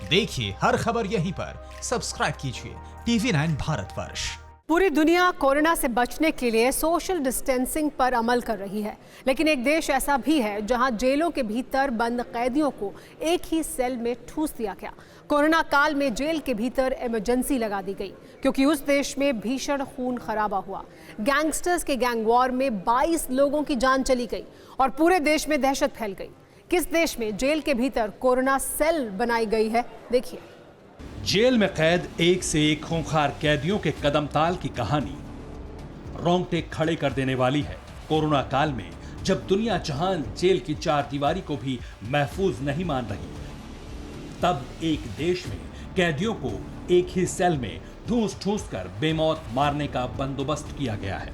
देखिए हर खबर यहीं पर। सब्सक्राइब कीजिए TV9 भारतवर्ष। पूरी दुनिया कोरोना से बचने के लिए सोशल डिस्टेंसिंग पर अमल कर रही है, लेकिन एक देश ऐसा भी है जहां जेलों के भीतर बंद कैदियों को एक ही सेल में ठूस दिया गया। कोरोना काल में जेल के भीतर इमरजेंसी लगा दी गई क्योंकि उस देश में भीषण खून खराबा हुआ। गैंगस्टर्स के गैंग वॉर में 22 लोगों की जान चली गई और पूरे देश में दहशत फैल गई। किस देश में जेल के भीतर कोरोना सेल बनाई गई है, देखिए। जेल में कैद एक से एक खूंखार कैदियों के कदमताल की कहानी रोंगटे खड़े कर देने वाली है। कोरोना काल में जब दुनिया जहां जेल की चार दीवारी को भी महफूज नहीं मान रही, तब एक देश में कैदियों को एक ही सेल में ठूस ठूस कर बेमौत मारने का बंदोबस्त किया गया है।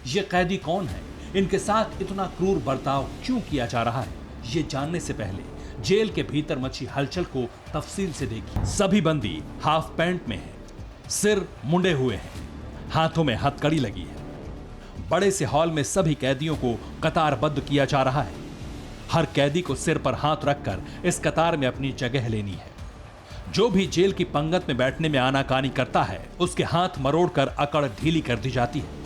ये कैदी कौन है? इनके साथ इतना क्रूर बर्ताव क्यों किया जा रहा है? ये जानने से पहले जेल के भीतर मची हलचल को तफसील से देखिए। सभी बंदी हाफ पैंट में हैं, सिर मुंडे हुए हैं, हाथों में हथकड़ी लगी है। बड़े से हॉल में सभी कैदियों को कतारबद्ध किया जा रहा है। हर कैदी को सिर पर हाथ रखकर इस कतार में अपनी जगह लेनी है। जो भी जेल की पंगत में बैठने में आनाकानी करता है, उसके हाथ मरोड़कर अकड़ ढीली कर दी जाती है।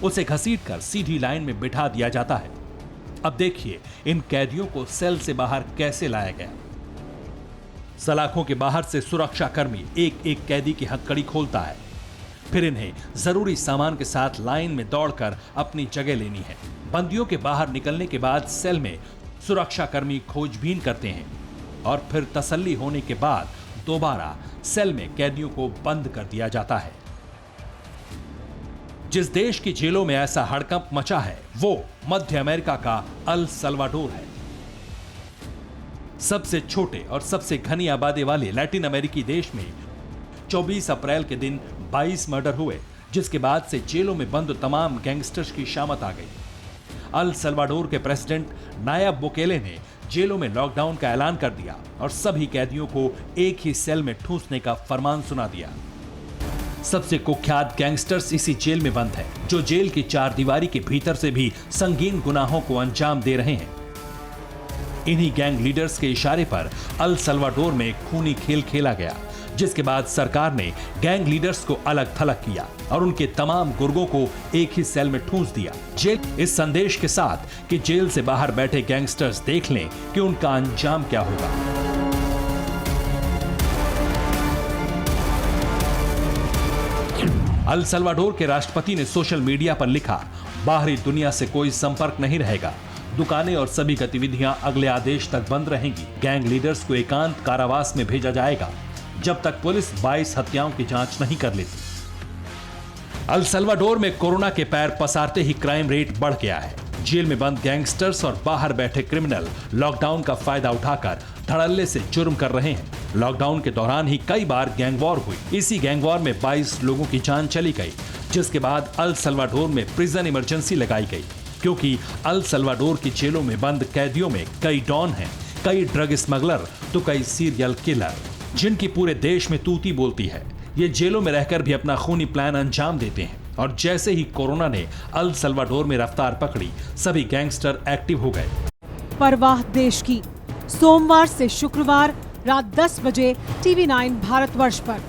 उसे घसीटकर सीधी लाइन में बिठा दिया जाता है। अब देखिए इन कैदियों को सेल से बाहर कैसे लाया गया। सलाखों के बाहर से सुरक्षा कर्मी एक एक कैदी की हथकड़ी खोलता है। फिर इन्हें जरूरी सामान के साथ लाइन में दौड़कर अपनी जगह लेनी है। बंदियों के बाहर निकलने के बाद सेल में सुरक्षा कर्मी खोजबीन करते हैं और फिर तसल्ली होने के बाद दोबारा सेल में कैदियों को बंद कर दिया जाता है। जिस देश की जेलों में ऐसा हड़कंप मचा है वो मध्य अमेरिका का अल सल्वाडोर है। सबसे छोटे और सबसे घनी आबादी वाले लैटिन अमेरिकी देश में 24 अप्रैल के दिन 22 मर्डर हुए, जिसके बाद से जेलों में बंद तमाम गैंगस्टर्स की शामत आ गई। अल सल्वाडोर के प्रेसिडेंट नायब बुकेले ने जेलों में लॉकडाउन का ऐलान कर दिया और सभी कैदियों को एक ही सेल में ठूसने का फरमान सुना दिया। सबसे कुख्यात गैंगस्टर्स इसी जेल में बंद हैं, जो जेल की चार दीवारी के भीतर से भी संगीन गुनाहों को अंजाम दे रहे हैं। इन्हीं गैंग लीडर्स के इशारे पर अल सल्वाडोर में खूनी खेल खेला गया, जिसके बाद सरकार ने गैंग लीडर्स को अलग थलग किया और उनके तमाम गुर्गों को एक ही सेल में ठूस दिया। जेल इस संदेश के साथ कि जेल से बाहर बैठे गैंगस्टर्स देख लें कि उनका अंजाम क्या होगा। अल सल्वाडोर के राष्ट्रपति ने सोशल मीडिया पर लिखा, बाहरी दुनिया से कोई संपर्क नहीं रहेगा। दुकानें और सभी गतिविधियां अगले आदेश तक बंद रहेंगी। गैंग लीडर्स को एकांत कारावास में भेजा जाएगा जब तक पुलिस 22 हत्याओं की जांच नहीं कर लेती। अल सल्वाडोर में कोरोना के पैर पसारते ही क्राइम रेट बढ़ गया है। जेल में बंद गैंगस्टर्स और बाहर बैठे क्रिमिनल लॉकडाउन का फायदा उठाकर धड़ल्ले से जुर्म कर रहे हैं। लॉकडाउन के दौरान ही कई बार गैंग वॉर हुई। इसी गैंग वॉर में 22 लोगों की जान चली गई, जिसके बाद अल सल्वाडोर में प्रिजन इमरजेंसी लगाई गई, क्योंकि अल सल्वाडोर की जेलों में बंद कैदियों में कई डॉन हैं, कई ड्रग स्मगलर तो कई सीरियल किलर, जिनकी पूरे देश में तूती बोलती है। ये जेलों में रहकर भी अपना खूनी प्लान अंजाम देते हैं और जैसे ही कोरोना ने अल सल्वाडोर में रफ्तार पकड़ी, सभी गैंगस्टर एक्टिव हो गए। परवाह देश की, सोमवार से शुक्रवार रात 10 बजे TV9 भारतवर्ष पर।